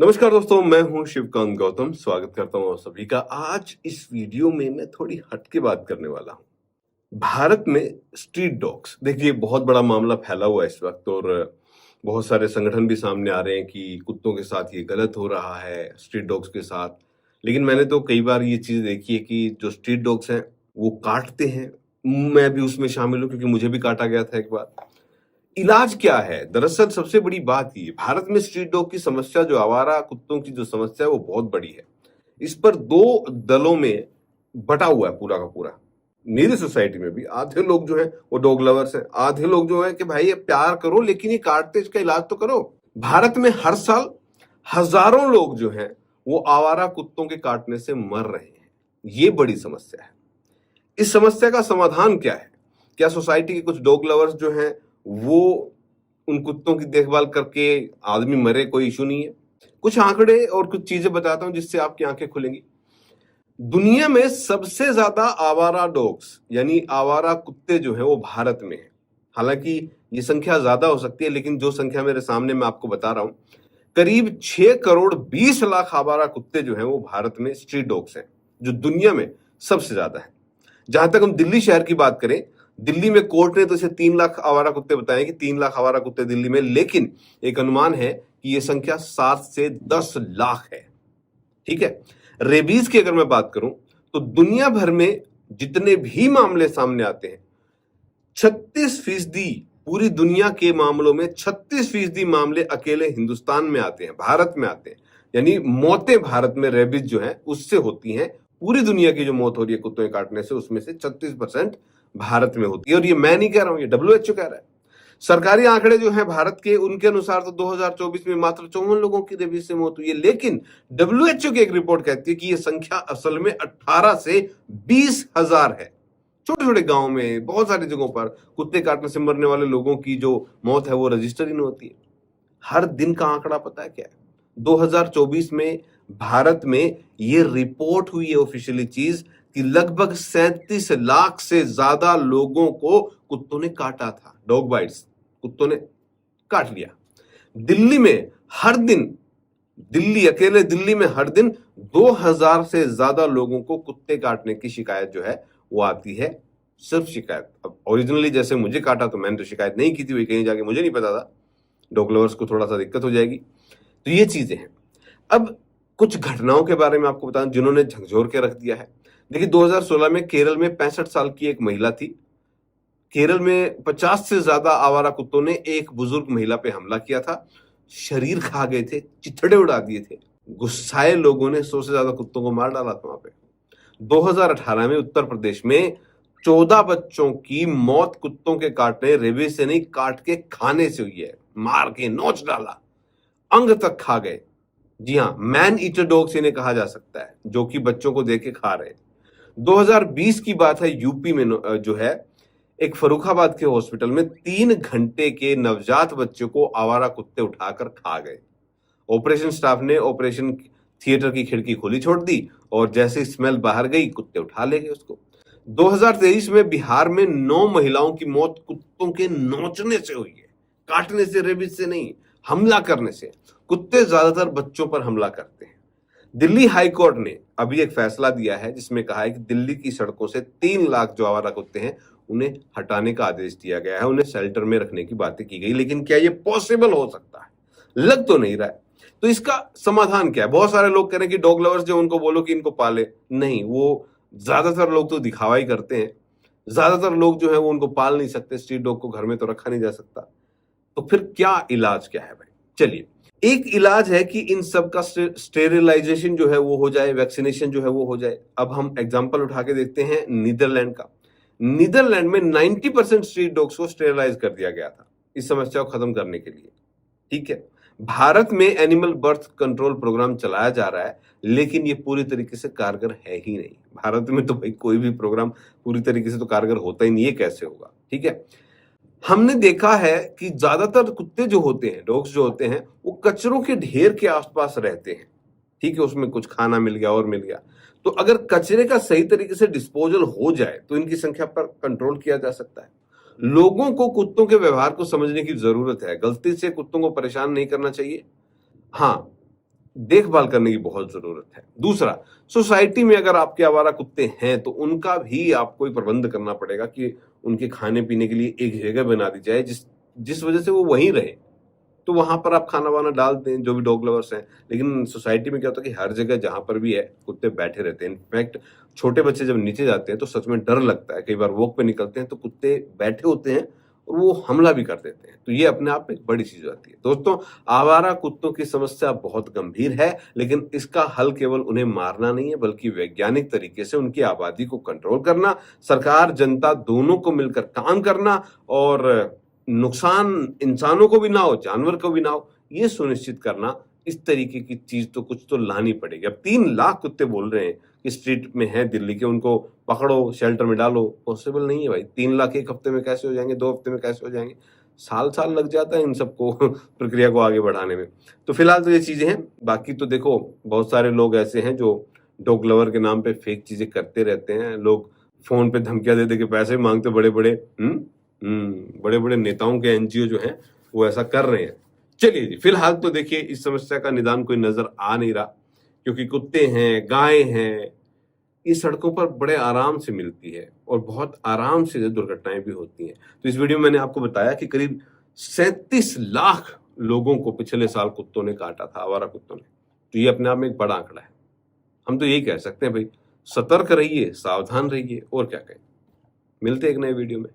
नमस्कार दोस्तों, मैं हूं शिवकांत गौतम। स्वागत करता हूं आप सभी का। आज इस वीडियो में मैं थोड़ी हटके बात करने वाला हूं। भारत में स्ट्रीट डॉग्स, देखिए बहुत बड़ा मामला फैला हुआ है इस वक्त और बहुत सारे संगठन भी सामने आ रहे हैं कि कुत्तों के साथ ये गलत हो रहा है, स्ट्रीट डॉग्स के साथ। लेकिन मैंने तो कई बार ये चीज देखी है कि जो स्ट्रीट डॉग्स हैं वो काटते हैं। मैं भी उसमें शामिल हूं क्योंकि मुझे भी काटा गया था एक बार। इलाज क्या है? दरअसल सबसे बड़ी बात ये, भारत में स्ट्रीट डॉग की समस्या, जो आवारा कुत्तों की जो समस्या है वो बहुत बड़ी है। इस पर दो दलों में बटा हुआ है पूरा का पूरा। मेरी सोसाइटी में भी आधे लोग जो है वो डॉग लवर्स हैं, आधे लोग जो है कि भाई ये प्यार करो लेकिन ये काटते इसका इलाज तो करो। भारत में हर साल हजारों लोग जो हैं वो आवारा कुत्तों के काटने से मर रहे हैं। ये बड़ी समस्या है। इस समस्या का समाधान क्या है? क्या सोसाइटी के कुछ डॉग लवर्स जो हैं वो उन कुत्तों की देखभाल करके आदमी मरे, कोई इशू नहीं है? कुछ आंकड़े और कुछ चीजें बताता हूं जिससे आपकी आंखें खुलेंगी। दुनिया में सबसे ज्यादा आवारा डॉग्स यानी आवारा कुत्ते जो हैं वो भारत में है। हालांकि ये संख्या ज्यादा हो सकती है, लेकिन जो संख्या मेरे सामने मैं आपको बता रहा हूं, करीब 6 करोड़ 20 लाख आवारा कुत्ते जो हैं वो भारत में स्ट्रीट डॉग्स हैं, जो दुनिया में सबसे ज्यादा है। जहां तक हम दिल्ली शहर की बात करें, दिल्ली में कोर्ट ने तो इसे 3 लाख आवारा कुत्ते बताए कि 3 लाख आवारा कुत्ते दिल्ली में, लेकिन एक अनुमान है कि यह संख्या 7 से 10 लाख है। ठीक है। रेबीज की अगर मैं बात करूं तो दुनिया भर में जितने भी मामले सामने आते हैं, 36% पूरी दुनिया के मामलों में 36% मामले अकेले हिंदुस्तान में आते हैं, भारत में आते हैं। यानी मौतें भारत में रेबीज जो है उससे होती हैं। पूरी दुनिया की जो मौत हो रही है कुत्तों के काटने से, उसमें से 36% भारत में होती है। और ये मैं नहीं कह रहा हूं, ये WHO कह रहा है। सरकारी आंकड़े जो हैं भारत के, उनके अनुसार तो 2024 में मात्र 54 लोगों की रेबीज से मौत हुई है। लेकिन WHO की एक रिपोर्ट कहती है कि यह संख्या असल में 18 से 20 हजार है। छोटे छोटे गांव में बहुत सारी जगहों पर कुत्ते काटने से मरने वाले लोगों की जो मौत है वो रजिस्टर ही नहीं होती है। हर दिन का आंकड़ा पता है क्या है? 2024 में भारत में ये रिपोर्ट हुई है ऑफिशियली चीज कि लगभग 37 लाख से ज्यादा लोगों को कुत्तों ने काटा था। डॉग बाइट्स, कुत्तों ने काट लिया। दिल्ली में हर दिन, अकेले दिल्ली में हर दिन 2000 से ज्यादा लोगों को कुत्ते काटने की शिकायत जो है वो आती है। सिर्फ शिकायत। अब ओरिजिनली जैसे मुझे काटा तो मैंने तो शिकायत नहीं की थी, वही कहीं जाके मुझे नहीं पता था। डॉग लवर्स को थोड़ा सा दिक्कत हो जाएगी। तो ये चीजें हैं। अब कुछ घटनाओं के बारे में आपको बताऊं जिन्होंने झकझोर के रख दिया है। देखिए 2016 में केरल में 65 साल की एक महिला थी। केरल में 50 से ज्यादा आवारा कुत्तों ने एक बुजुर्ग महिला पे हमला किया था। शरीर खा गए थे, चिथड़े उड़ा दिए थे। गुस्साए लोगों ने 100 से ज्यादा कुत्तों को मार डाला था वहां पे। 2018 में उत्तर प्रदेश में 14 बच्चों की मौत कुत्तों के काटने, रेबीज से नहीं, काट के खाने से हुई है। मार के नोच डाला, अंग तक खा गए। जी हाँ, मैन ईटर डॉग्स इन्हें कहा जा सकता है, जो कि बच्चों को देके खा रहे हैं। 2020 की बात है, यूपी में जो है एक फर्रुखाबाद के हॉस्पिटल में 3 घंटे के नवजात बच्चे को आवारा कुत्ते उठाकर खा गए। ऑपरेशन स्टाफ ने ऑपरेशन थिएटर की खिड़की खोली छोड़ दी और जैसे स्मेल बाहर गई, कुत्ते उठा ले गए उसको। 2023 में बिहार में 9 महिलाओं की मौत कुत्तों के नोचने से हुई है। काटने से, रेबीज से नहीं, हमला करने से। कुत्ते ज्यादातर बच्चों पर हमला करते हैं। दिल्ली हाई कोर्ट ने अभी एक फैसला दिया है जिसमें कहा है कि दिल्ली की सड़कों से 3 लाख जो आवारा कुत्ते हैं उन्हें हटाने का आदेश दिया गया है, उन्हें शेल्टर में रखने की बातें की गई। लेकिन क्या ये पॉसिबल हो सकता है? लग तो नहीं रहा है। तो इसका समाधान क्या है? बहुत सारे लोग कह रहे हैं कि डॉग लवर्स जो उनको बोलो कि इनको पाले। नहीं, वो ज्यादातर लोग तो दिखावा ही करते हैं। ज्यादातर लोग जो है वो उनको पाल नहीं सकते। स्ट्रीट डॉग को घर में तो रखा नहीं जा सकता। तो फिर क्या इलाज क्या है भाई? चलिए, एक इलाज है कि इन सब का स्टेरिलाइजेशन जो है वो हो जाए, वैक्सीनेशन जो है वो हो जाए। अब हम एग्जांपल उठा के देखते हैं नीदरलैंड का। नीदरलैंड में 90% स्ट्रीट डॉग्स को स्टेरिलाइज कर दिया गया था इस समस्या को खत्म करने के लिए। ठीक है। भारत में एनिमल बर्थ कंट्रोल प्रोग्राम चलाया जा रहा है, लेकिन ये पूरी तरीके से कारगर है ही नहीं। भारत में तो भाई कोई भी प्रोग्राम पूरी तरीके से तो कारगर होता ही नहीं, ये कैसे होगा? ठीक है। हमने देखा है कि ज्यादातर कुत्ते जो होते हैं, डॉग्स जो होते हैं, वो कचरों के ढेर के आसपास रहते हैं। ठीक है, उसमें कुछ खाना मिल गया और मिल गया। तो अगर कचरे का सही तरीके से डिस्पोजल हो जाए तो इनकी संख्या पर कंट्रोल किया जा सकता है। लोगों को कुत्तों के व्यवहार को समझने की जरूरत है। गलती से कुत्तों को परेशान नहीं करना चाहिए। हाँ, देखभाल करने की बहुत जरूरत है। दूसरा, सोसाइटी में अगर आपके आवारा कुत्ते हैं तो उनका भी आपको ही प्रबंध करना पड़ेगा कि उनके खाने पीने के लिए एक जगह बना दी जाए जिस जिस वजह से वो वहीं रहे। तो वहां पर आप खाना वाना डाल दें, जो भी डॉग लवर्स हैं। लेकिन सोसाइटी में क्या होता है कि हर जगह जहां पर भी है कुत्ते बैठे रहते हैं। इनफैक्ट छोटे बच्चे जब नीचे जाते हैं तो सच में डर लगता है। कई बार वॉक पे निकलते हैं तो कुत्ते बैठे होते हैं और वो हमला भी कर देते हैं। तो ये अपने आप में एक बड़ी चीज आती है। दोस्तों, आवारा कुत्तों की समस्या बहुत गंभीर है, लेकिन इसका हल केवल उन्हें मारना नहीं है बल्कि वैज्ञानिक तरीके से उनकी आबादी को कंट्रोल करना, सरकार जनता दोनों को मिलकर काम करना और नुकसान इंसानों को भी ना हो, जानवर को भी ना हो, ये सुनिश्चित करना। इस तरीके की चीज तो कुछ तो लानी पड़ेगी। अब 3 लाख कुत्ते बोल रहे हैं कि स्ट्रीट में है दिल्ली के, उनको पकड़ो, शेल्टर में डालो। पॉसिबल नहीं है भाई। 3 लाख एक हफ्ते में कैसे हो जाएंगे, 2 हफ्ते में कैसे हो जाएंगे? साल साल लग जाता है इन सबको प्रक्रिया को आगे बढ़ाने में। तो फिलहाल तो ये चीजें हैं। बाकी तो देखो, बहुत सारे लोग ऐसे हैं जो डॉग लवर के नाम पे फेक चीजें करते रहते हैं। लोग फोन पे धमकियां दे दे के पैसे मांगते, बड़े बड़े बड़े बड़े नेताओं के एनजीओ जो हैं वो ऐसा कर रहे हैं। चलिए जी, फिलहाल तो देखिए इस समस्या का निदान कोई नजर आ नहीं रहा, क्योंकि कुत्ते हैं, गाय हैं, ये सड़कों पर बड़े आराम से मिलती है और बहुत आराम से दुर्घटनाएं भी होती हैं। तो इस वीडियो में मैंने आपको बताया कि करीब 37 लाख लोगों को पिछले साल कुत्तों ने काटा था, आवारा कुत्तों ने। तो ये अपने आप में एक बड़ा आंकड़ा है। हम तो यही कह सकते हैं भाई, सतर्क रहिए, सावधान रहिए, और क्या कहें। मिलते हैं एक नए वीडियो में।